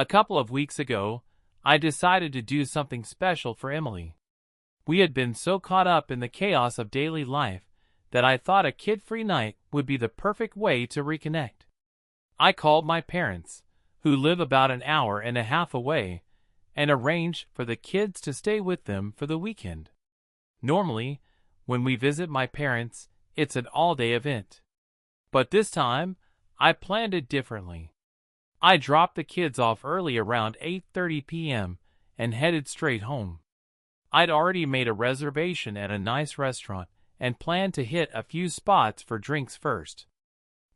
A couple of weeks ago, I decided to do something special for Emily. We had been so caught up in the chaos of daily life that I thought a kid-free night would be the perfect way to reconnect. I called my parents, who live about an hour and a half away, and arranged for the kids to stay with them for the weekend. Normally, when we visit my parents, it's an all-day event. But this time, I planned it differently. I dropped the kids off early around 8:30 p.m. and headed straight home. I'd already made a reservation at a nice restaurant and planned to hit a few spots for drinks first.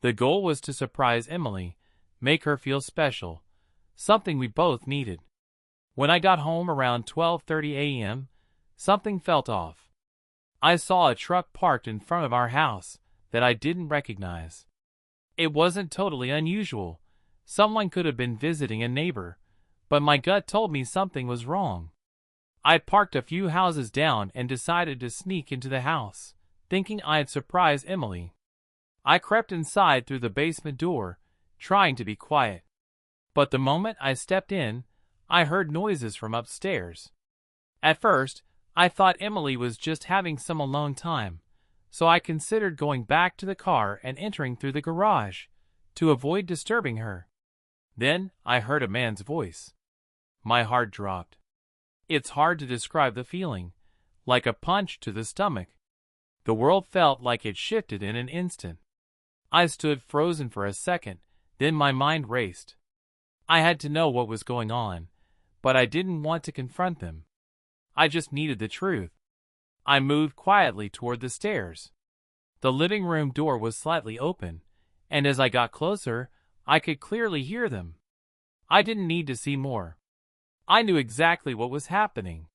The goal was to surprise Emily, make her feel special, something we both needed. When I got home around 12:30 a.m., something felt off. I saw a truck parked in front of our house that I didn't recognize. It wasn't totally unusual. Someone could have been visiting a neighbor, but my gut told me something was wrong. I'd parked a few houses down and decided to sneak into the house, thinking I'd surprise Emily. I crept inside through the basement door, trying to be quiet. But the moment I stepped in, I heard noises from upstairs. At first, I thought Emily was just having some alone time, so I considered going back to the car and entering through the garage, to avoid disturbing her. Then I heard a man's voice. My heart dropped. It's hard to describe the feeling, like a punch to the stomach. The world felt like it shifted in an instant. I stood frozen for a second, then my mind raced. I had to know what was going on, but I didn't want to confront them. I just needed the truth. I moved quietly toward the stairs. The living room door was slightly open, and as I got closer, I could clearly hear them. I didn't need to see more. I knew exactly what was happening.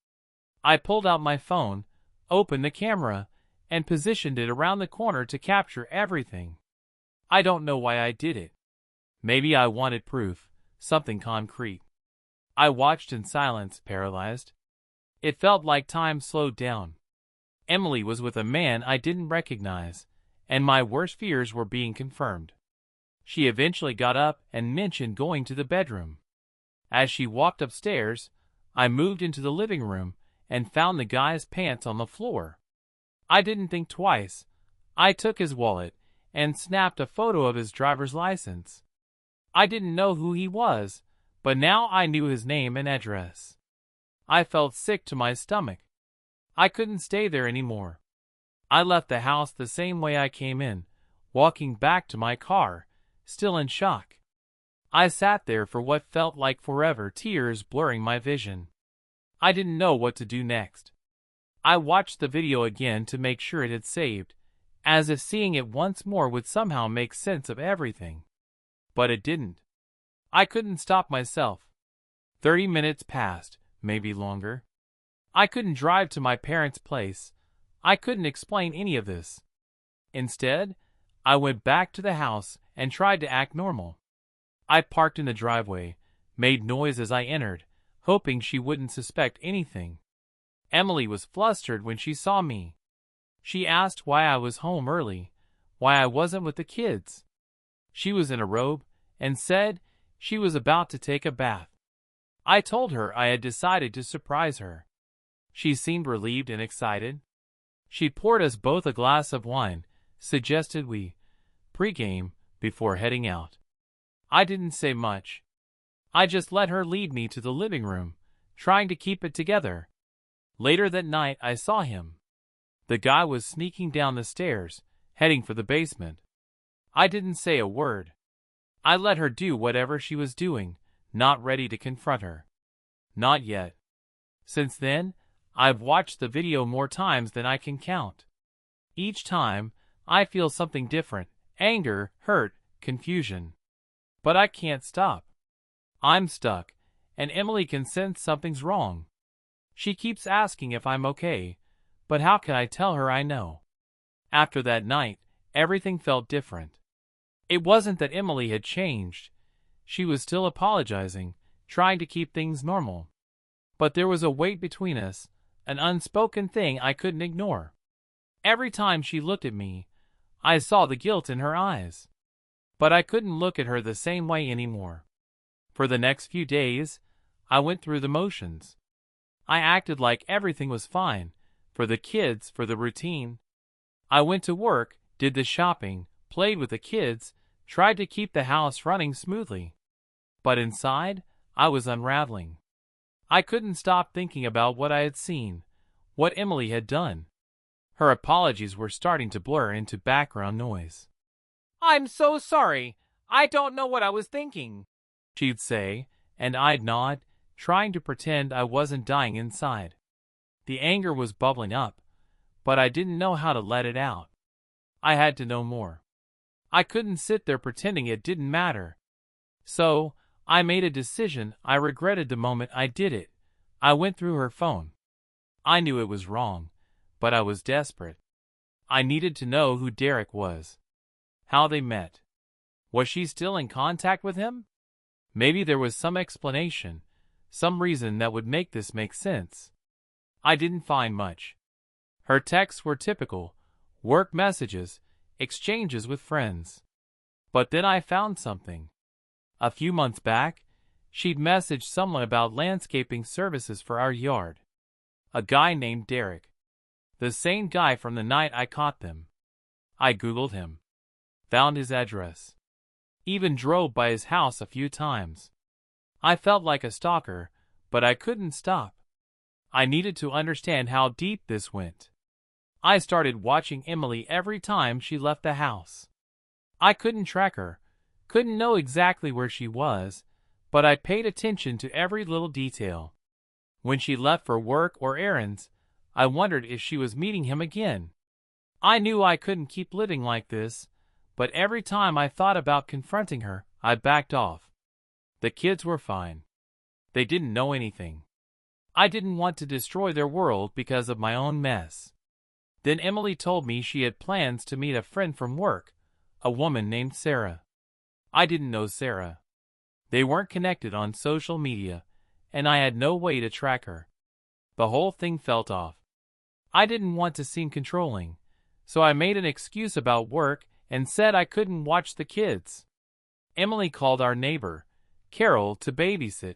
I pulled out my phone, opened the camera, and positioned it around the corner to capture everything. I don't know why I did it. Maybe I wanted proof, something concrete. I watched in silence, paralyzed. It felt like time slowed down. Emily was with a man I didn't recognize, and my worst fears were being confirmed. She eventually got up and mentioned going to the bedroom. As she walked upstairs, I moved into the living room and found the guy's pants on the floor. I didn't think twice. I took his wallet and snapped a photo of his driver's license. I didn't know who he was, but now I knew his name and address. I felt sick to my stomach. I couldn't stay there anymore. I left the house the same way I came in, walking back to my car, still in shock. I sat there for what felt like forever, tears blurring my vision. I didn't know what to do next. I watched the video again to make sure it had saved, as if seeing it once more would somehow make sense of everything. But it didn't. I couldn't stop myself. 30 minutes passed, maybe longer. I couldn't drive to my parents' place. I couldn't explain any of this. Instead, I went back to the house and tried to act normal. I parked in the driveway, made noise as I entered, hoping she wouldn't suspect anything. Emily was flustered when she saw me. She asked why I was home early, why I wasn't with the kids. She was in a robe and said she was about to take a bath. I told her I had decided to surprise her. She seemed relieved and excited. She poured us both a glass of wine, suggested we pregame before heading out. I didn't say much. I just let her lead me to the living room, trying to keep it together. Later that night I saw him. The guy was sneaking down the stairs, heading for the basement. I didn't say a word. I let her do whatever she was doing, not ready to confront her. Not yet. Since then, I've watched the video more times than I can count. Each time, I feel something different: anger, hurt, confusion. But I can't stop. I'm stuck, and Emily can sense something's wrong. She keeps asking if I'm okay, but how can I tell her I know? After that night, everything felt different. It wasn't that Emily had changed. She was still apologizing, trying to keep things normal. But there was a weight between us, an unspoken thing I couldn't ignore. Every time she looked at me, I saw the guilt in her eyes. But I couldn't look at her the same way anymore. For the next few days, I went through the motions. I acted like everything was fine, for the kids, for the routine. I went to work, did the shopping, played with the kids, tried to keep the house running smoothly. But inside, I was unraveling. I couldn't stop thinking about what I had seen, what Emily had done. Her apologies were starting to blur into background noise. "I'm so sorry. I don't know what I was thinking," she'd say, and I'd nod, trying to pretend I wasn't dying inside. The anger was bubbling up, but I didn't know how to let it out. I had to know more. I couldn't sit there pretending it didn't matter. So, I made a decision. I regretted the moment I did it. I went through her phone. I knew it was wrong, but I was desperate. I needed to know who Derek was, how they met. Was she still in contact with him? Maybe there was some explanation, some reason that would make this make sense. I didn't find much. Her texts were typical, work messages, exchanges with friends. But then I found something. A few months back, she'd messaged someone about landscaping services for our yard. A guy named Derek. The same guy from the night I caught them. I Googled him. Found his address. Even drove by his house a few times. I felt like a stalker, but I couldn't stop. I needed to understand how deep this went. I started watching Emily every time she left the house. I couldn't track her, couldn't know exactly where she was, but I paid attention to every little detail. When she left for work or errands, I wondered if she was meeting him again. I knew I couldn't keep living like this, but every time I thought about confronting her, I backed off. The kids were fine. They didn't know anything. I didn't want to destroy their world because of my own mess. Then Emily told me she had plans to meet a friend from work, a woman named Sarah. I didn't know Sarah. They weren't connected on social media, and I had no way to track her. The whole thing felt off. I didn't want to seem controlling, so I made an excuse about work and said I couldn't watch the kids. Emily called our neighbor, Carol, to babysit.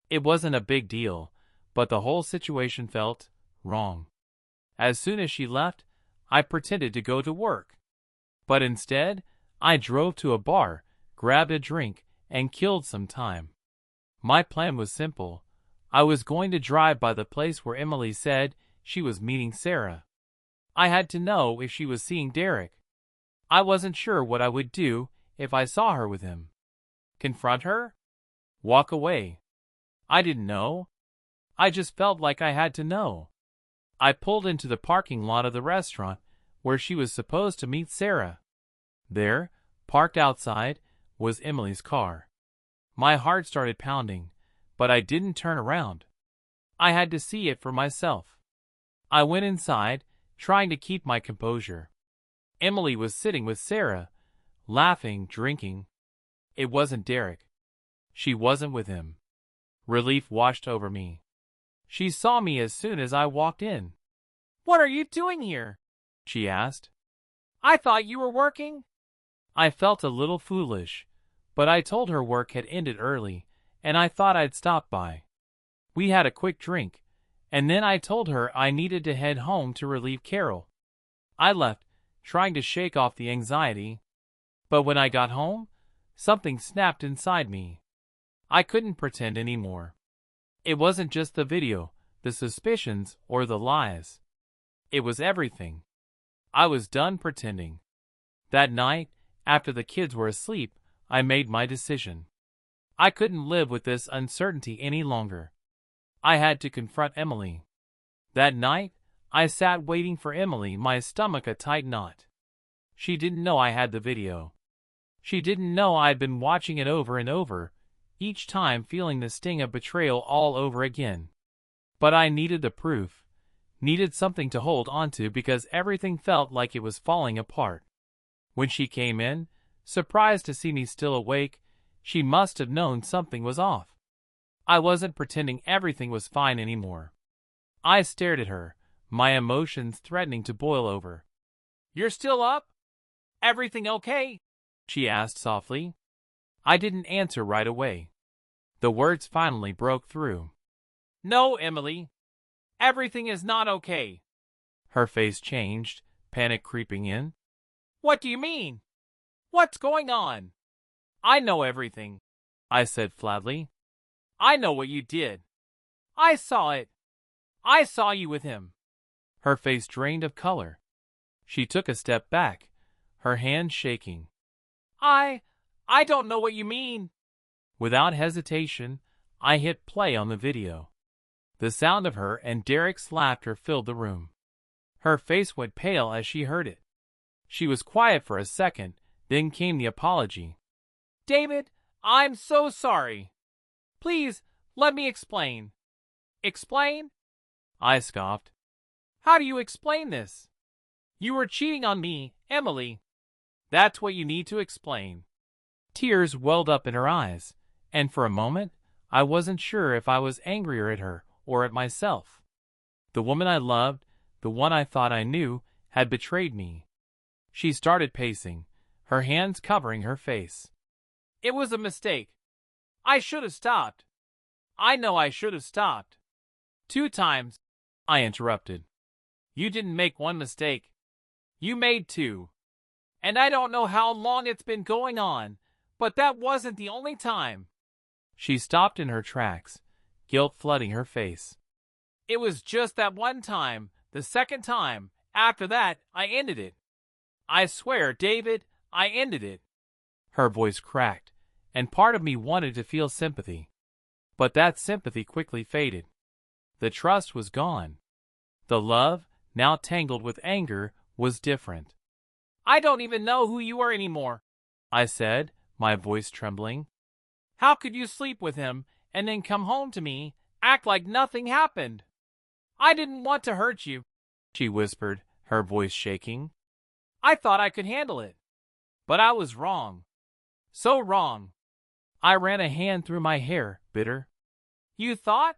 It wasn't a big deal, but the whole situation felt wrong. As soon as she left, I pretended to go to work. But instead, I drove to a bar, grabbed a drink, and killed some time. My plan was simple. I was going to drive by the place where Emily said she was meeting Sarah. I had to know if she was seeing Derek. I wasn't sure what I would do if I saw her with him. Confront her? Walk away? I didn't know. I just felt like I had to know. I pulled into the parking lot of the restaurant where she was supposed to meet Sarah. There, parked outside, was Emily's car. My heart started pounding, but I didn't turn around. I had to see it for myself. I went inside, trying to keep my composure. Emily was sitting with Sarah, laughing, drinking. It wasn't Derek. She wasn't with him. Relief washed over me. She saw me as soon as I walked in. "What are you doing here?" she asked. "I thought you were working." I felt a little foolish, but I told her work had ended early, and I thought I'd stop by. We had a quick drink, and then I told her I needed to head home to relieve Carol. I left, trying to shake off the anxiety. But when I got home, something snapped inside me. I couldn't pretend anymore. It wasn't just the video, the suspicions, or the lies. It was everything. I was done pretending. That night, after the kids were asleep, I made my decision. I couldn't live with this uncertainty any longer. I had to confront Emily. That night, I sat waiting for Emily, my stomach a tight knot. She didn't know I had the video. She didn't know I'd been watching it over and over, each time feeling the sting of betrayal all over again. But I needed the proof, needed something to hold onto because everything felt like it was falling apart. When she came in, surprised to see me still awake, she must have known something was off. I wasn't pretending everything was fine anymore. I stared at her, my emotions threatening to boil over. "You're still up? Everything okay?" she asked softly. I didn't answer right away. The words finally broke through. No, Emily. Everything is not okay. Her face changed, panic creeping in. What do you mean? What's going on? I know everything, I said flatly. I know what you did. I saw it. I saw you with him. Her face drained of color. She took a step back, her hands shaking. I don't know what you mean. Without hesitation, I hit play on the video. The sound of her and Derek's laughter filled the room. Her face went pale as she heard it. She was quiet for a second, then came the apology. David, I'm so sorry. Please, let me explain. Explain? I scoffed. How do you explain this? You were cheating on me, Emily. That's what you need to explain. Tears welled up in her eyes, and for a moment, I wasn't sure if I was angrier at her or at myself. The woman I loved, the one I thought I knew, had betrayed me. She started pacing, her hands covering her face. It was a mistake. I should have stopped. I know I should have stopped. 2 times, I interrupted. You didn't make one mistake. You made 2. And I don't know how long it's been going on, but that wasn't the only time. She stopped in her tracks, guilt flooding her face. It was just that one time, the second time. After that, I ended it. I swear, David, I ended it. Her voice cracked, and part of me wanted to feel sympathy. But that sympathy quickly faded. The trust was gone. The love, now tangled with anger, was different. I don't even know who you are anymore, I said, my voice trembling. How could you sleep with him and then come home to me, act like nothing happened? I didn't want to hurt you, she whispered, her voice shaking. I thought I could handle it. But I was wrong. So wrong. I ran a hand through my hair, bitter. You thought?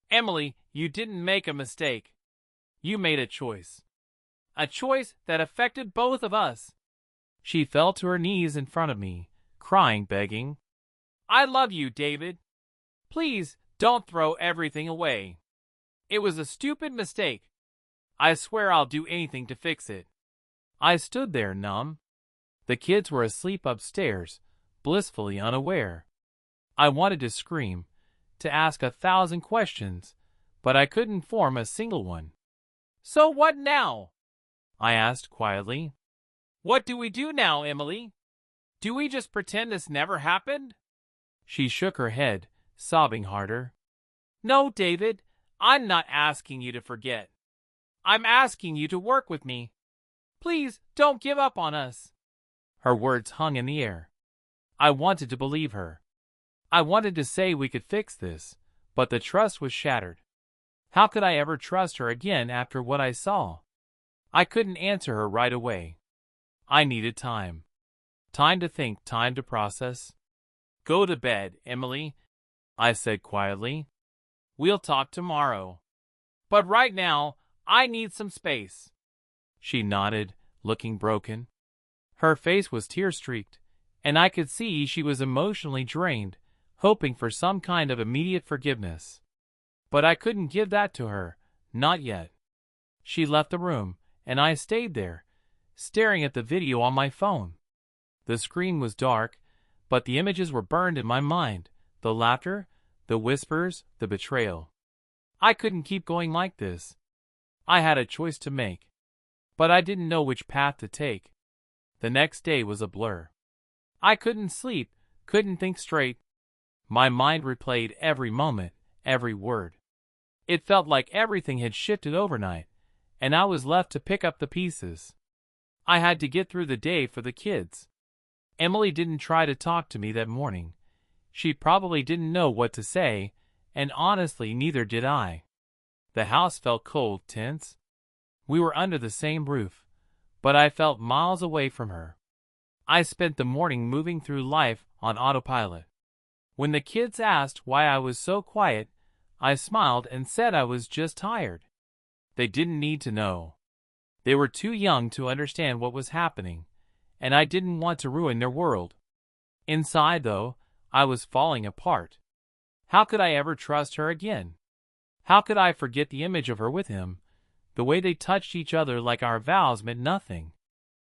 Emily, you didn't make a mistake. You made a choice. A choice that affected both of us. She fell to her knees in front of me, crying, begging. I love you, David. Please don't throw everything away. It was a stupid mistake. I swear I'll do anything to fix it. I stood there numb. The kids were asleep upstairs, blissfully unaware. I wanted to scream, to ask 1,000 questions, but I couldn't form a single one. So what now? I asked quietly. What do we do now, Emily? Do we just pretend this never happened? She shook her head, sobbing harder. No, David, I'm not asking you to forget. I'm asking you to work with me. Please don't give up on us. Her words hung in the air. I wanted to believe her. I wanted to say we could fix this, but the trust was shattered. How could I ever trust her again after what I saw? I couldn't answer her right away. I needed time. Time to think, time to process. Go to bed, Emily, I said quietly. We'll talk tomorrow. But right now, I need some space. She nodded, looking broken. Her face was tear-streaked, and I could see she was emotionally drained, hoping for some kind of immediate forgiveness. But I couldn't give that to her, not yet. She left the room, and I stayed there, staring at the video on my phone. The screen was dark, but the images were burned in my mind, the laughter, the whispers, the betrayal. I couldn't keep going like this. I had a choice to make, but I didn't know which path to take. The next day was a blur. I couldn't sleep, couldn't think straight. My mind replayed every moment, every word. It felt like everything had shifted overnight, and I was left to pick up the pieces. I had to get through the day for the kids. Emily didn't try to talk to me that morning. She probably didn't know what to say, and honestly, neither did I. The house felt cold, tense. We were under the same roof, but I felt miles away from her. I spent the morning moving through life on autopilot. When the kids asked why I was so quiet, I smiled and said I was just tired. They didn't need to know. They were too young to understand what was happening, and I didn't want to ruin their world. Inside, though, I was falling apart. How could I ever trust her again? How could I forget the image of her with him, the way they touched each other like our vows meant nothing?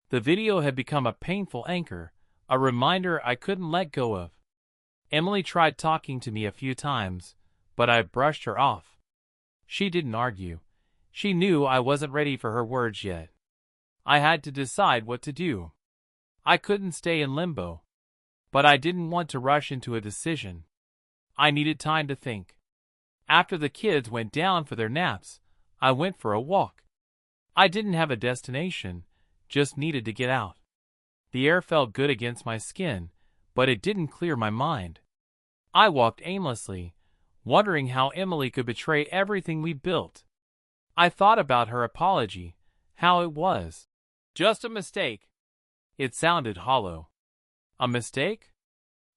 The video had become a painful anchor, a reminder I couldn't let go of. Emily tried talking to me a few times, but I brushed her off. She didn't argue. She knew I wasn't ready for her words yet. I had to decide what to do. I couldn't stay in limbo. But I didn't want to rush into a decision. I needed time to think. After the kids went down for their naps, I went for a walk. I didn't have a destination, just needed to get out. The air felt good against my skin, but it didn't clear my mind. I walked aimlessly, wondering how Emily could betray everything we built. I thought about her apology, how it was just a mistake. It sounded hollow. A mistake?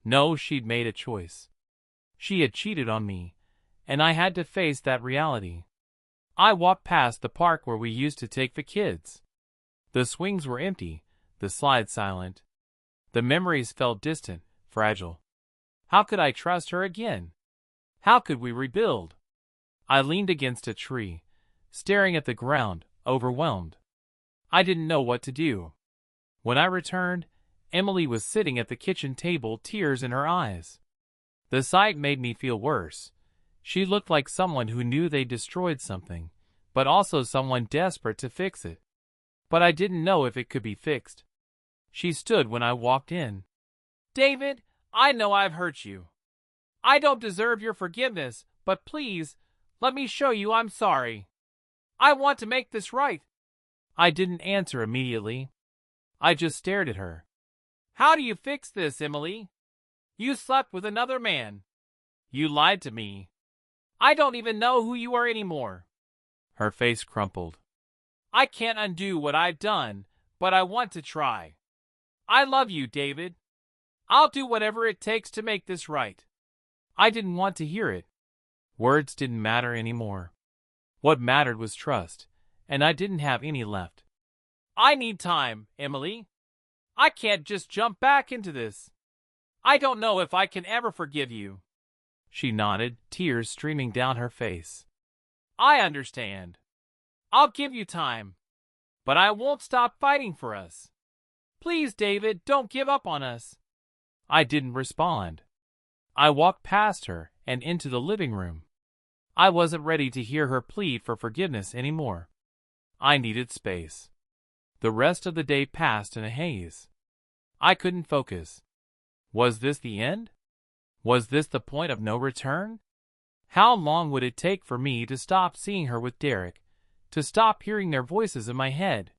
No, she'd made a choice. She had cheated on me, and I had to face that reality. I walked past the park where we used to take the kids. The swings were empty, the slide silent. The memories felt distant, fragile. How could I trust her again? How could we rebuild? I leaned against a tree, staring at the ground, overwhelmed. I didn't know what to do. When I returned, Emily was sitting at the kitchen table, tears in her eyes. The sight made me feel worse. She looked like someone who knew they destroyed something, but also someone desperate to fix it. But I didn't know if it could be fixed. She stood when I walked in. "David, I know I've hurt you. I don't deserve your forgiveness, but please, let me show you I'm sorry. I want to make this right." I didn't answer immediately. I just stared at her. "How do you fix this, Emily? You slept with another man. You lied to me. I don't even know who you are anymore." Her face crumpled. "I can't undo what I've done, but I want to try. I love you, David. I'll do whatever it takes to make this right." I didn't want to hear it. Words didn't matter anymore. What mattered was trust, and I didn't have any left. "I need time, Emily. I can't just jump back into this. I don't know if I can ever forgive you." She nodded, tears streaming down her face. "I understand. I'll give you time. But I won't stop fighting for us. Please, David, don't give up on us." I didn't respond. I walked past her and into the living room. I wasn't ready to hear her plead for forgiveness anymore. I needed space. The rest of the day passed in a haze. I couldn't focus. Was this the end? Was this the point of no return? How long would it take for me to stop seeing her with Derek, to stop hearing their voices in my head?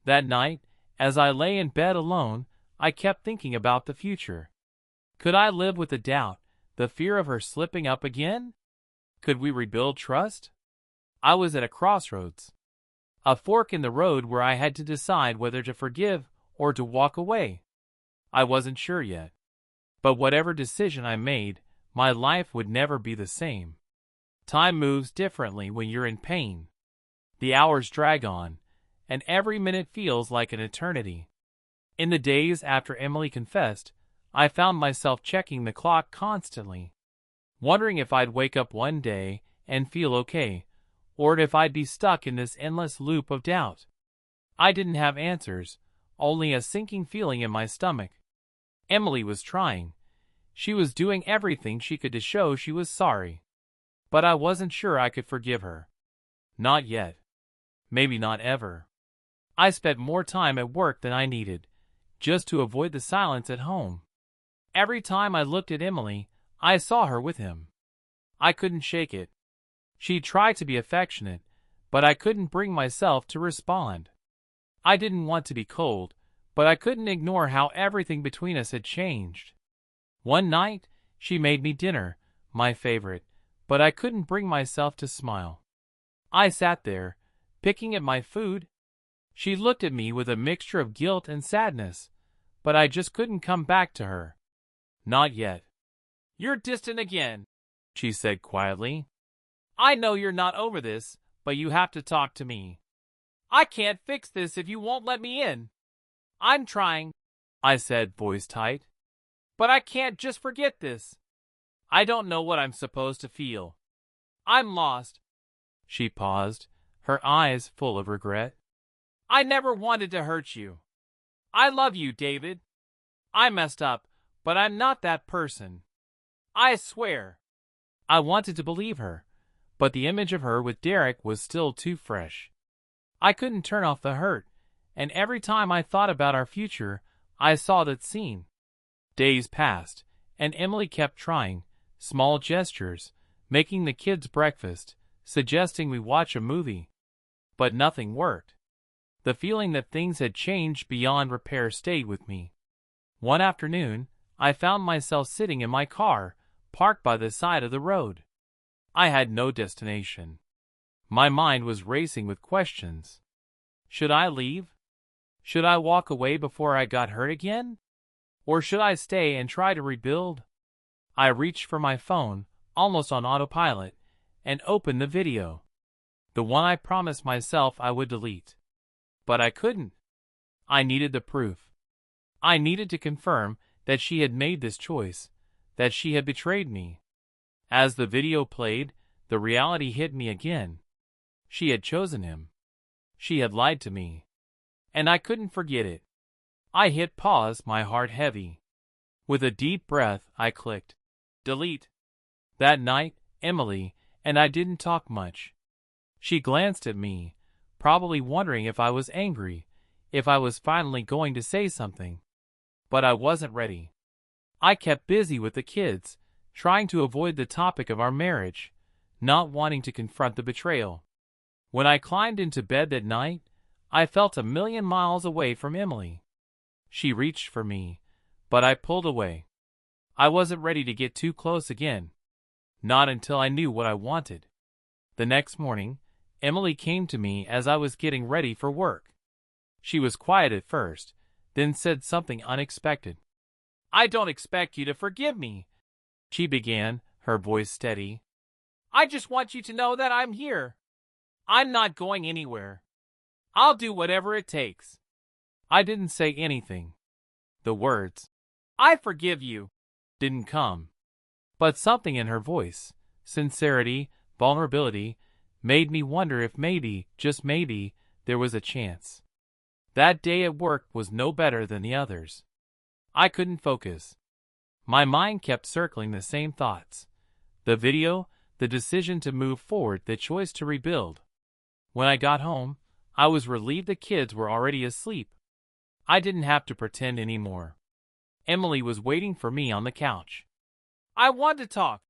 That night, as I lay in bed alone, I kept thinking about the future. Could I live with the doubt, the fear of her slipping up again? Could we rebuild trust? I was at a crossroads. A fork in the road where I had to decide whether to forgive or to walk away. I wasn't sure yet. But whatever decision I made, my life would never be the same. Time moves differently when you're in pain. The hours drag on, and every minute feels like an eternity. In the days after Emily confessed, I found myself checking the clock constantly, wondering if I'd wake up one day and feel okay, or if I'd be stuck in this endless loop of doubt. I didn't have answers, only a sinking feeling in my stomach. Emily was trying. She was doing everything she could to show she was sorry. But I wasn't sure I could forgive her. Not yet. Maybe not ever. I spent more time at work than I needed, just to avoid the silence at home. Every time I looked at Emily, I saw her with him. I couldn't shake it. She tried to be affectionate, but I couldn't bring myself to respond. I didn't want to be cold, but I couldn't ignore how everything between us had changed. One night, she made me dinner, my favorite, but I couldn't bring myself to smile. I sat there, picking at my food. She looked at me with a mixture of guilt and sadness, but I just couldn't come back to her. Not yet. "You're distant again," she said quietly. "I know you're not over this, but you have to talk to me. I can't fix this if you won't let me in." "I'm trying," I said, voice tight. "But I can't just forget this." I don't know what I'm supposed to feel. I'm lost." She paused, her eyes full of regret. "I never wanted to hurt you. I love you, David. I messed up, but I'm not that person. I swear." I wanted to believe her, but the image of her with Derek was still too fresh. I couldn't turn off the hurt, and every time I thought about our future, I saw that scene. Days passed, and Emily kept trying, small gestures, making the kids breakfast, suggesting we watch a movie. But nothing worked. The feeling that things had changed beyond repair stayed with me. One afternoon, I found myself sitting in my car, parked by the side of the road. I had no destination. My mind was racing with questions. Should I leave? Should I walk away before I got hurt again? Or should I stay and try to rebuild? I reached for my phone, almost on autopilot, and opened the video. The one I promised myself I would delete. But I couldn't. I needed the proof. I needed to confirm that she had made this choice, that she had betrayed me. As the video played, the reality hit me again. She had chosen him. She had lied to me. And I couldn't forget it. I hit pause, my heart heavy. With a deep breath, I clicked delete. That night, Emily and I didn't talk much. She glanced at me, probably wondering if I was angry, if I was finally going to say something. But I wasn't ready. I kept busy with the kids, trying to avoid the topic of our marriage, not wanting to confront the betrayal. When I climbed into bed that night, I felt 1,000,000 miles away from Emily. She reached for me, but I pulled away. I wasn't ready to get too close again. Not until I knew what I wanted. The next morning, Emily came to me as I was getting ready for work. She was quiet at first, then said something unexpected. "I don't expect you to forgive me," she began, her voice steady. "I just want you to know that I'm here. I'm not going anywhere. I'll do whatever it takes." I didn't say anything. The words, "I forgive you," didn't come. But something in her voice, sincerity, vulnerability, made me wonder if maybe, just maybe, there was a chance. That day at work was no better than the others. I couldn't focus. My mind kept circling the same thoughts. The video, the decision to move forward, the choice to rebuild. When I got home, I was relieved the kids were already asleep. I didn't have to pretend anymore. Emily was waiting for me on the couch. "I want to talk,"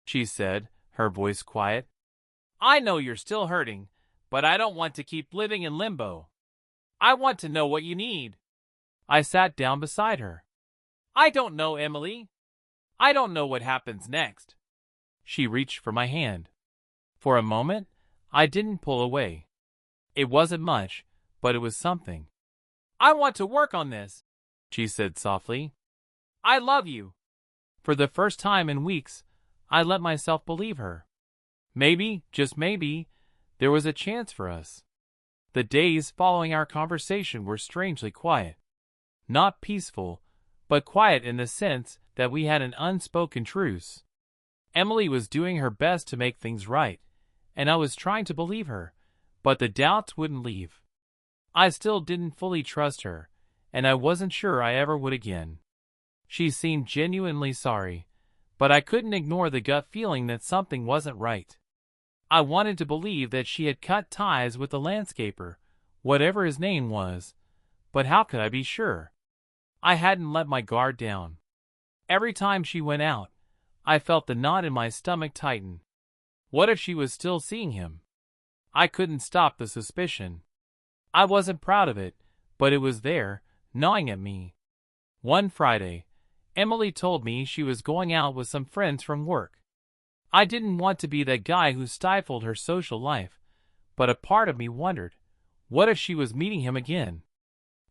she said, her voice quiet. "I know you're still hurting, but I don't want to keep living in limbo. I want to know what you need." I sat down beside her. "I don't know, Emily. I don't know what happens next." She reached for my hand. For a moment, I didn't pull away. It wasn't much, but it was something. "I want to work on this," she said softly. "I love you." For the first time in weeks, I let myself believe her. Maybe, just maybe, there was a chance for us. The days following our conversation were strangely quiet. Not peaceful, but quiet in the sense that we had an unspoken truce. Emily was doing her best to make things right, and I was trying to believe her, but the doubts wouldn't leave. I still didn't fully trust her, and I wasn't sure I ever would again. She seemed genuinely sorry, but I couldn't ignore the gut feeling that something wasn't right. I wanted to believe that she had cut ties with the landscaper, whatever his name was, but how could I be sure? I hadn't let my guard down. Every time she went out, I felt the knot in my stomach tighten. What if she was still seeing him? I couldn't stop the suspicion. I wasn't proud of it, but it was there, gnawing at me. One Friday, Emily told me she was going out with some friends from work. I didn't want to be that guy who stifled her social life, but a part of me wondered, what if she was meeting him again?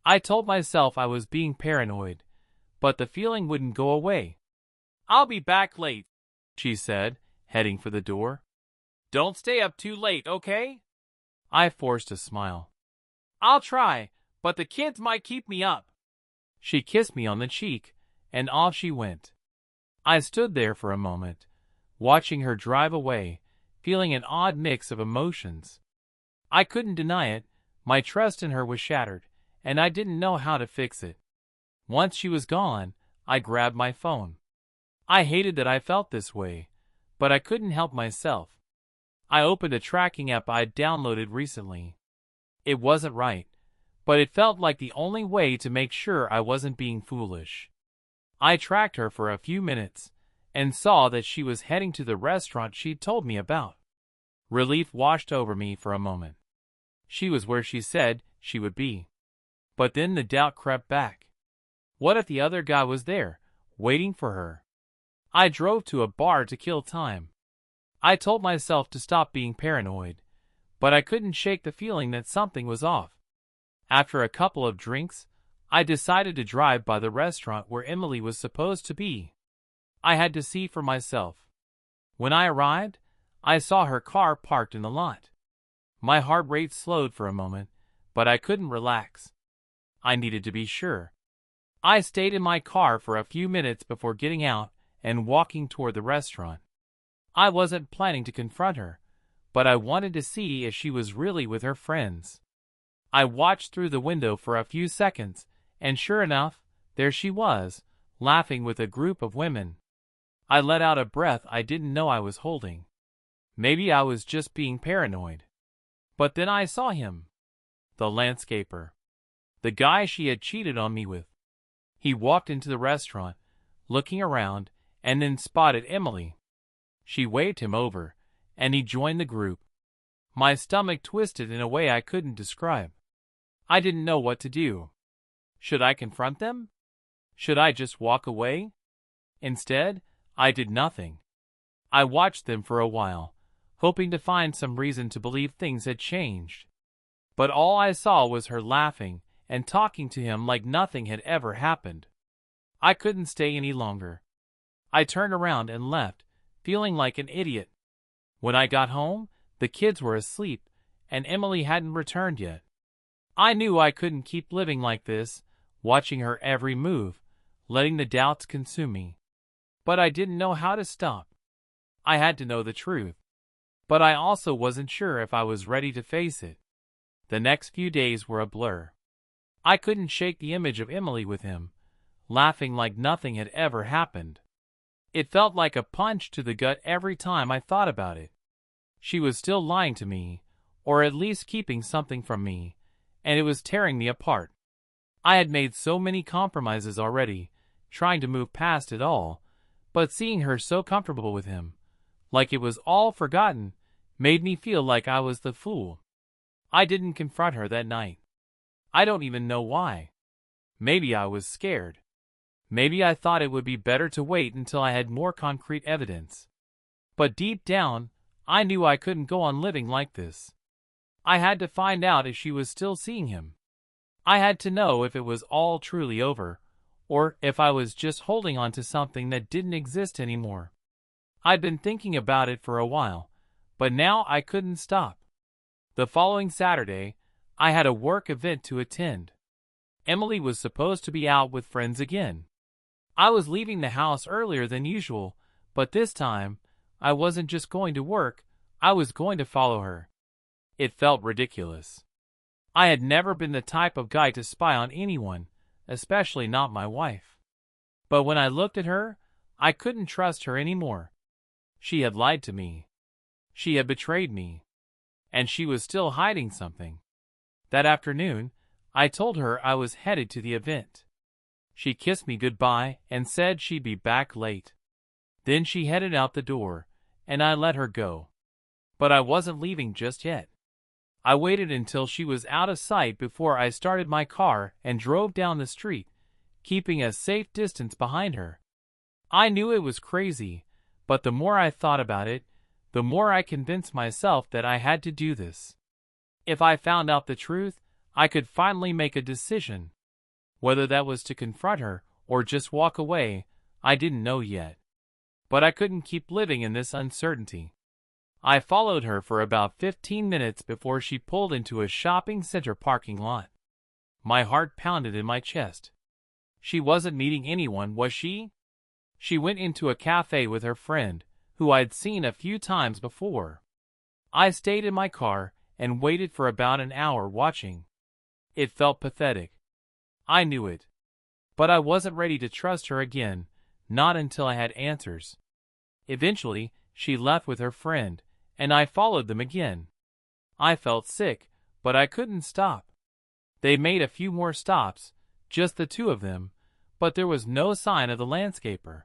I told myself I was being paranoid, but the feeling wouldn't go away. "I'll be back late," she said, heading for the door. "Don't stay up too late, okay?" I forced a smile. "I'll try, but the kids might keep me up." She kissed me on the cheek, and off she went. I stood there for a moment, watching her drive away, feeling an odd mix of emotions. I couldn't deny it, my trust in her was shattered, and I didn't know how to fix it. Once she was gone, I grabbed my phone. I hated that I felt this way, but I couldn't help myself. I opened a tracking app I'd downloaded recently. It wasn't right, but it felt like the only way to make sure I wasn't being foolish. I tracked her for a few minutes, and saw that she was heading to the restaurant she'd told me about. Relief washed over me for a moment. She was where she said she would be. But then the doubt crept back. What if the other guy was there, waiting for her? I drove to a bar to kill time. I told myself to stop being paranoid, but I couldn't shake the feeling that something was off. After a couple of drinks, I decided to drive by the restaurant where Emily was supposed to be. I had to see for myself. When I arrived, I saw her car parked in the lot. My heart rate slowed for a moment, but I couldn't relax. I needed to be sure. I stayed in my car for a few minutes before getting out and walking toward the restaurant. I wasn't planning to confront her, but I wanted to see if she was really with her friends. I watched through the window for a few seconds, and sure enough, there she was, laughing with a group of women. I let out a breath I didn't know I was holding. Maybe I was just being paranoid. But then I saw him. The landscaper. The guy she had cheated on me with. He walked into the restaurant, looking around, and then spotted Emily. She waved him over, and he joined the group. My stomach twisted in a way I couldn't describe. I didn't know what to do. Should I confront them? Should I just walk away? Instead, I did nothing. I watched them for a while, hoping to find some reason to believe things had changed. But all I saw was her laughing and talking to him like nothing had ever happened. I couldn't stay any longer. I turned around and left, feeling like an idiot. When I got home, the kids were asleep, and Emily hadn't returned yet. I knew I couldn't keep living like this, watching her every move, letting the doubts consume me. But I didn't know how to stop. I had to know the truth. But I also wasn't sure if I was ready to face it. The next few days were a blur. I couldn't shake the image of Emily with him, laughing like nothing had ever happened. It felt like a punch to the gut every time I thought about it. She was still lying to me, or at least keeping something from me, and it was tearing me apart. I had made so many compromises already, trying to move past it all, but seeing her so comfortable with him, like it was all forgotten, made me feel like I was the fool. I didn't confront her that night. I don't even know why. Maybe I was scared. Maybe I thought it would be better to wait until I had more concrete evidence. But deep down, I knew I couldn't go on living like this. I had to find out if she was still seeing him. I had to know if it was all truly over, or if I was just holding on to something that didn't exist anymore. I'd been thinking about it for a while, but now I couldn't stop. The following Saturday, I had a work event to attend. Emily was supposed to be out with friends again. I was leaving the house earlier than usual, but this time, I wasn't just going to work, I was going to follow her. It felt ridiculous. I had never been the type of guy to spy on anyone, especially not my wife. But when I looked at her, I couldn't trust her anymore. She had lied to me. She had betrayed me. And she was still hiding something. That afternoon, I told her I was headed to the event. She kissed me goodbye and said she'd be back late. Then she headed out the door, and I let her go. But I wasn't leaving just yet. I waited until she was out of sight before I started my car and drove down the street, keeping a safe distance behind her. I knew it was crazy, but the more I thought about it, the more I convinced myself that I had to do this. If I found out the truth, I could finally make a decision. Whether that was to confront her or just walk away, I didn't know yet. But I couldn't keep living in this uncertainty. I followed her for about 15 minutes before she pulled into a shopping center parking lot. My heart pounded in my chest. She wasn't meeting anyone, was she? She went into a cafe with her friend, who I'd seen a few times before. I stayed in my car and waited for about an hour watching. It felt pathetic. I knew it. But I wasn't ready to trust her again, not until I had answers. Eventually, she left with her friend, and I followed them again. I felt sick, but I couldn't stop. They made a few more stops, just the two of them, but there was no sign of the landscaper.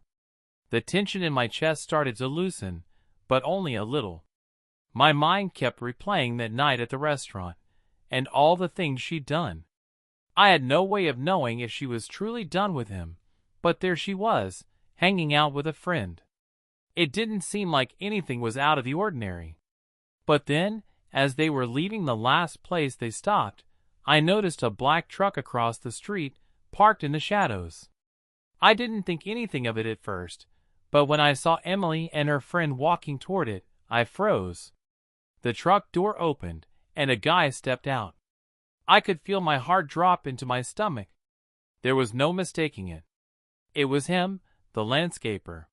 The tension in my chest started to loosen, but only a little. My mind kept replaying that night at the restaurant, and all the things she'd done. I had no way of knowing if she was truly done with him, but there she was, hanging out with a friend. It didn't seem like anything was out of the ordinary. But then, as they were leaving the last place they stopped, I noticed a black truck across the street, parked in the shadows. I didn't think anything of it at first, but when I saw Emily and her friend walking toward it, I froze. The truck door opened, and a guy stepped out. I could feel my heart drop into my stomach. There was no mistaking it. It was him, the landscaper.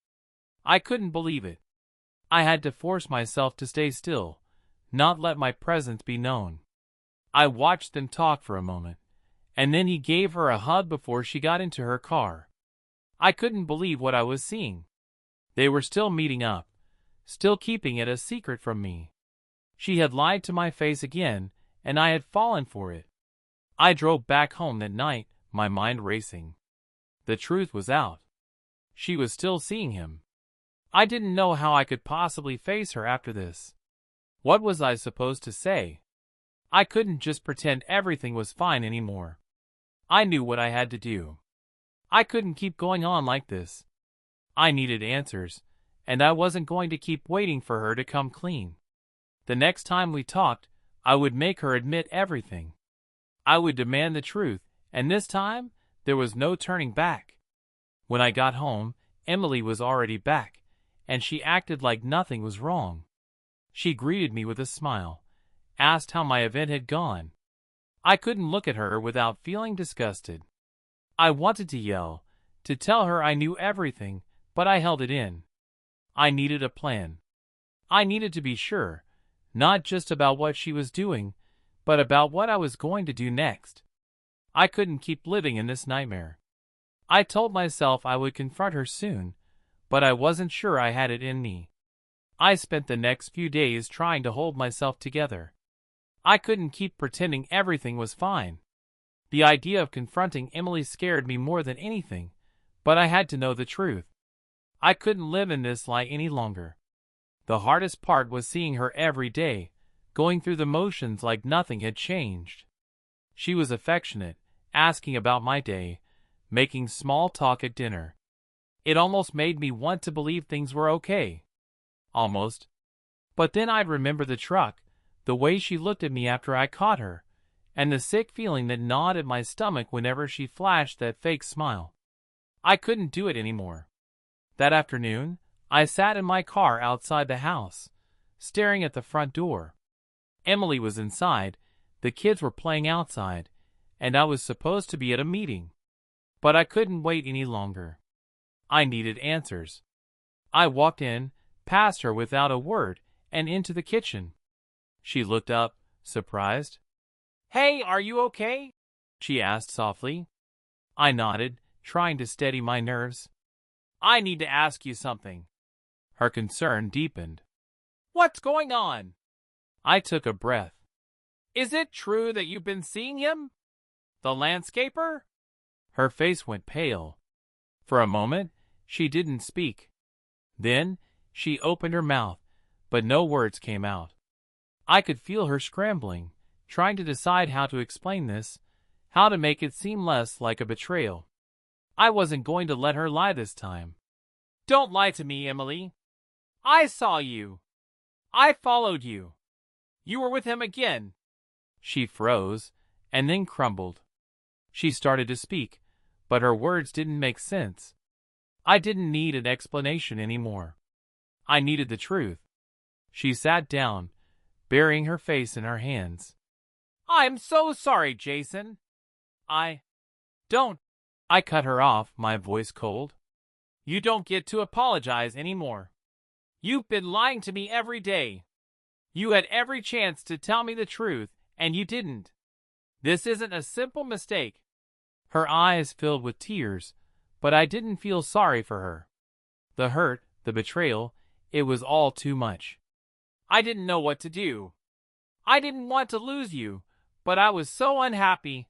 I couldn't believe it. I had to force myself to stay still, not let my presence be known. I watched them talk for a moment, and then he gave her a hug before she got into her car. I couldn't believe what I was seeing. They were still meeting up, still keeping it a secret from me. She had lied to my face again, and I had fallen for it. I drove back home that night, my mind racing. The truth was out. She was still seeing him. I didn't know how I could possibly face her after this. What was I supposed to say? I couldn't just pretend everything was fine anymore. I knew what I had to do. I couldn't keep going on like this. I needed answers, and I wasn't going to keep waiting for her to come clean. The next time we talked, I would make her admit everything. I would demand the truth, and this time, there was no turning back. When I got home, Emily was already back, and she acted like nothing was wrong. She greeted me with a smile, asked how my event had gone. I couldn't look at her without feeling disgusted. I wanted to yell, to tell her I knew everything, but I held it in. I needed a plan. I needed to be sure, not just about what she was doing, but about what I was going to do next. I couldn't keep living in this nightmare. I told myself I would confront her soon, but I wasn't sure I had it in me. I spent the next few days trying to hold myself together. I couldn't keep pretending everything was fine. The idea of confronting Emily scared me more than anything, but I had to know the truth. I couldn't live in this lie any longer. The hardest part was seeing her every day, going through the motions like nothing had changed. She was affectionate, asking about my day, making small talk at dinner. It almost made me want to believe things were okay. Almost. But then I'd remember the truck, the way she looked at me after I caught her, and the sick feeling that gnawed at my stomach whenever she flashed that fake smile. I couldn't do it anymore. That afternoon, I sat in my car outside the house, staring at the front door. Emily was inside, the kids were playing outside, and I was supposed to be at a meeting. But I couldn't wait any longer. I needed answers. I walked in, past her without a word, and into the kitchen. She looked up, surprised. "Hey, are you okay?" she asked softly. I nodded, trying to steady my nerves. "I need to ask you something." Her concern deepened. "What's going on?" I took a breath. "Is it true that you've been seeing him? The landscaper?" Her face went pale. For a moment, she didn't speak. Then, she opened her mouth, but no words came out. I could feel her scrambling, trying to decide how to explain this, how to make it seem less like a betrayal. I wasn't going to let her lie this time. "Don't lie to me, Emily. I saw you. I followed you. You were with him again." She froze, and then crumbled. She started to speak, but her words didn't make sense. I didn't need an explanation anymore. I needed the truth. She sat down, burying her face in her hands. "I'm so sorry, Jason. Don't." I cut her off, my voice cold. You don't get to apologize anymore. You've been lying to me every day. You had every chance to tell me the truth, and you didn't. This isn't a simple mistake." Her eyes filled with tears, but I didn't feel sorry for her. The hurt, the betrayal, it was all too much. I didn't know what to do. I didn't want to lose you, but I was so unhappy.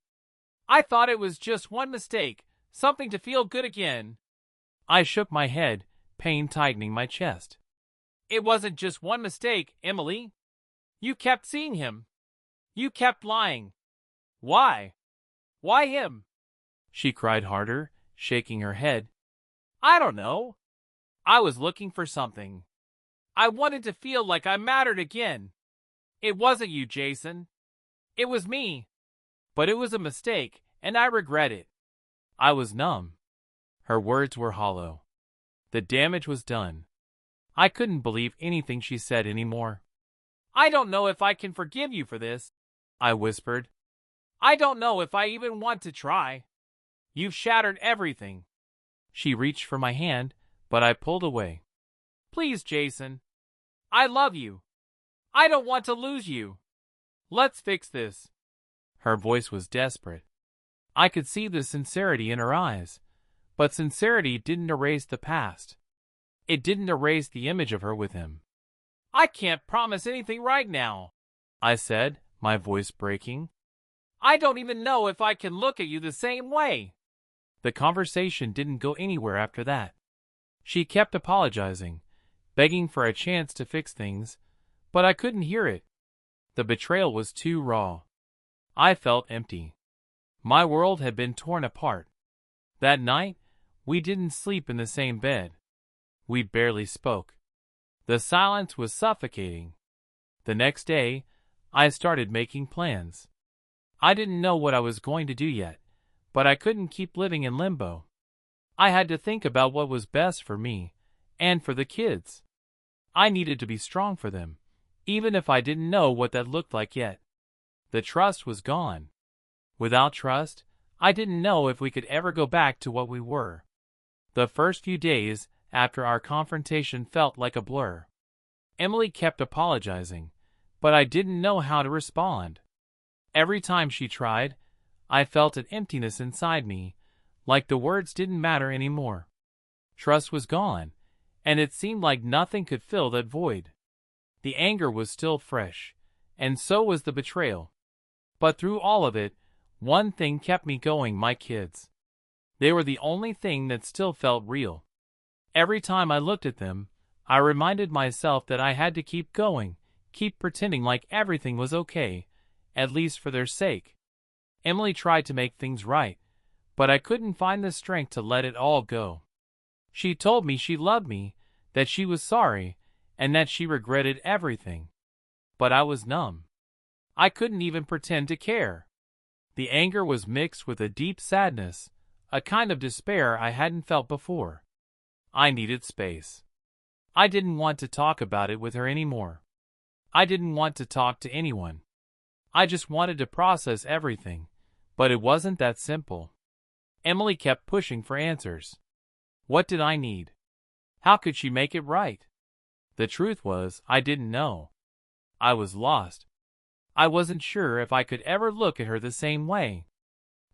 I thought it was just one mistake, something to feel good again. I shook my head, pain tightening my chest. It wasn't just one mistake, Emily. You kept seeing him. You kept lying. Why? Why him? She cried harder, shaking her head. I don't know. I was looking for something. I wanted to feel like I mattered again. It wasn't you, Jason. It was me. But it was a mistake, and I regret it. I was numb. Her words were hollow. The damage was done. I couldn't believe anything she said anymore. I don't know if I can forgive you for this, I whispered. I don't know if I even want to try. You've shattered everything. She reached for my hand, but I pulled away. Please, Jason. I love you. I don't want to lose you. Let's fix this. Her voice was desperate. I could see the sincerity in her eyes, but sincerity didn't erase the past. It didn't erase the image of her with him. I can't promise anything right now, I said, my voice breaking. I don't even know if I can look at you the same way. The conversation didn't go anywhere after that. She kept apologizing, begging for a chance to fix things, but I couldn't hear it. The betrayal was too raw. I felt empty. My world had been torn apart. That night, we didn't sleep in the same bed. We barely spoke. The silence was suffocating. The next day, I started making plans. I didn't know what I was going to do yet, but I couldn't keep living in limbo. I had to think about what was best for me and for the kids. I needed to be strong for them, even if I didn't know what that looked like yet. The trust was gone. Without trust, I didn't know if we could ever go back to what we were. The first few days after our confrontation felt like a blur. Emily kept apologizing, but I didn't know how to respond. Every time she tried, I felt an emptiness inside me, like the words didn't matter anymore. Trust was gone, and it seemed like nothing could fill that void. The anger was still fresh, and so was the betrayal. But through all of it, one thing kept me going: my kids. They were the only thing that still felt real. Every time I looked at them, I reminded myself that I had to keep going, keep pretending like everything was okay, at least for their sake. Emily tried to make things right, but I couldn't find the strength to let it all go. She told me she loved me, that she was sorry, and that she regretted everything. But I was numb. I couldn't even pretend to care. The anger was mixed with a deep sadness, a kind of despair I hadn't felt before. I needed space. I didn't want to talk about it with her anymore. I didn't want to talk to anyone. I just wanted to process everything, but it wasn't that simple. Emily kept pushing for answers. What did I need? How could she make it right? The truth was, I didn't know. I was lost. I wasn't sure if I could ever look at her the same way.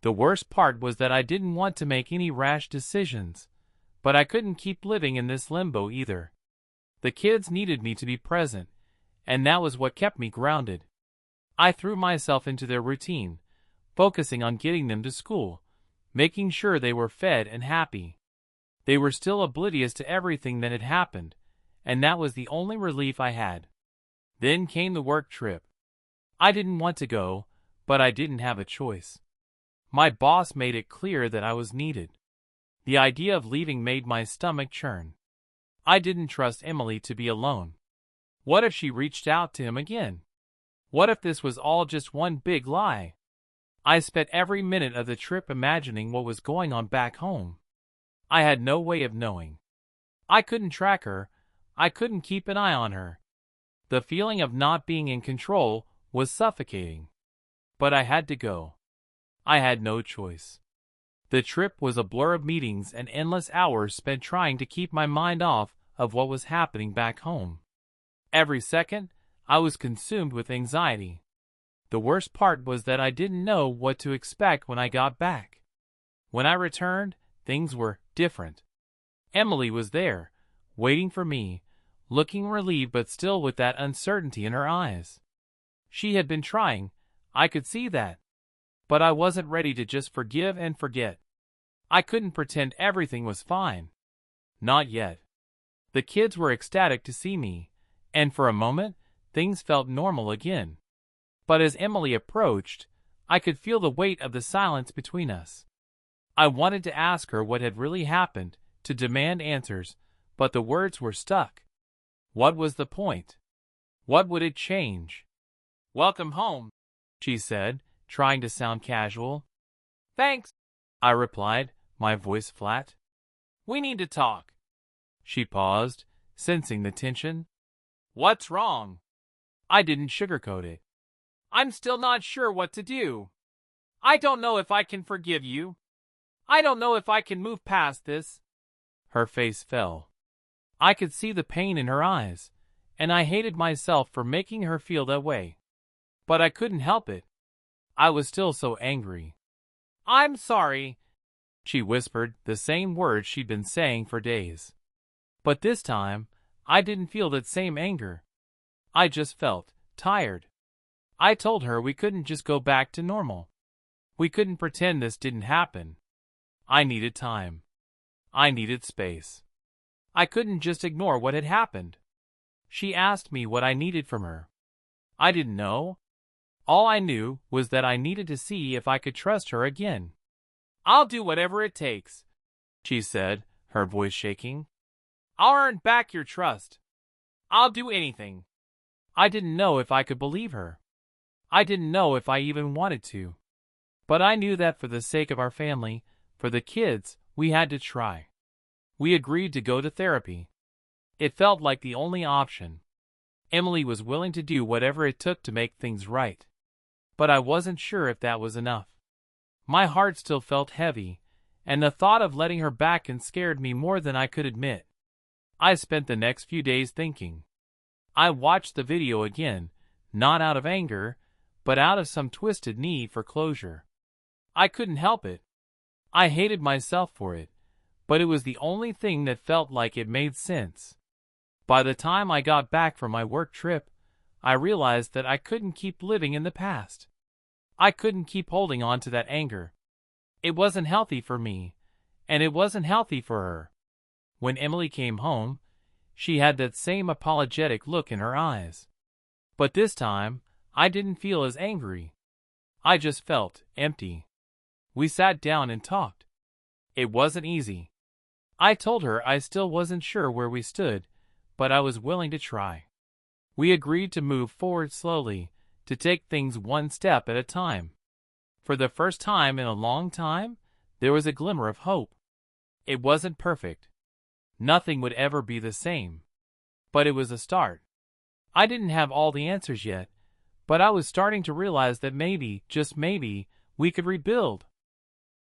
The worst part was that I didn't want to make any rash decisions, but I couldn't keep living in this limbo either. The kids needed me to be present, and that was what kept me grounded. I threw myself into their routine, focusing on getting them to school, making sure they were fed and happy. They were still oblivious to everything that had happened, and that was the only relief I had. Then came the work trip. I didn't want to go, but I didn't have a choice. My boss made it clear that I was needed. The idea of leaving made my stomach churn. I didn't trust Emily to be alone. What if she reached out to him again? What if this was all just one big lie? I spent every minute of the trip imagining what was going on back home. I had no way of knowing. I couldn't track her. I couldn't keep an eye on her. The feeling of not being in control was suffocating. But I had to go. I had no choice. The trip was a blur of meetings and endless hours spent trying to keep my mind off of what was happening back home. Every second, I was consumed with anxiety. The worst part was that I didn't know what to expect when I got back. When I returned, things were different. Emily was there, waiting for me, looking relieved but still with that uncertainty in her eyes. She had been trying, I could see that. But I wasn't ready to just forgive and forget. I couldn't pretend everything was fine. Not yet. The kids were ecstatic to see me, and for a moment, things felt normal again. But as Emily approached, I could feel the weight of the silence between us. I wanted to ask her what had really happened, to demand answers, but the words were stuck. What was the point? What would it change? "Welcome home," she said, trying to sound casual. "Thanks," I replied, my voice flat. "We need to talk." She paused, sensing the tension. "What's wrong?" I didn't sugarcoat it. "I'm still not sure what to do. I don't know if I can forgive you. I don't know if I can move past this." Her face fell. I could see the pain in her eyes, and I hated myself for making her feel that way. But I couldn't help it. I was still so angry. "I'm sorry," she whispered, the same words she'd been saying for days. But this time, I didn't feel that same anger. I just felt tired. I told her we couldn't just go back to normal. We couldn't pretend this didn't happen. I needed time. I needed space. I couldn't just ignore what had happened. She asked me what I needed from her. I didn't know. All I knew was that I needed to see if I could trust her again. "I'll do whatever it takes," she said, her voice shaking. "I'll earn back your trust. I'll do anything." I didn't know if I could believe her. I didn't know if I even wanted to. But I knew that for the sake of our family, for the kids, we had to try. We agreed to go to therapy. It felt like the only option. Emily was willing to do whatever it took to make things right. But I wasn't sure if that was enough. My heart still felt heavy, and the thought of letting her back in scared me more than I could admit. I spent the next few days thinking. I watched the video again, not out of anger, but out of some twisted need for closure. I couldn't help it. I hated myself for it, but it was the only thing that felt like it made sense. By the time I got back from my work trip, I realized that I couldn't keep living in the past. I couldn't keep holding on to that anger. It wasn't healthy for me, and it wasn't healthy for her. When Emily came home, she had that same apologetic look in her eyes. But this time, I didn't feel as angry. I just felt empty. We sat down and talked. It wasn't easy. I told her I still wasn't sure where we stood, but I was willing to try. We agreed to move forward slowly, to take things one step at a time. For the first time in a long time, there was a glimmer of hope. It wasn't perfect. Nothing would ever be the same. But it was a start. I didn't have all the answers yet, but I was starting to realize that maybe, just maybe, we could rebuild.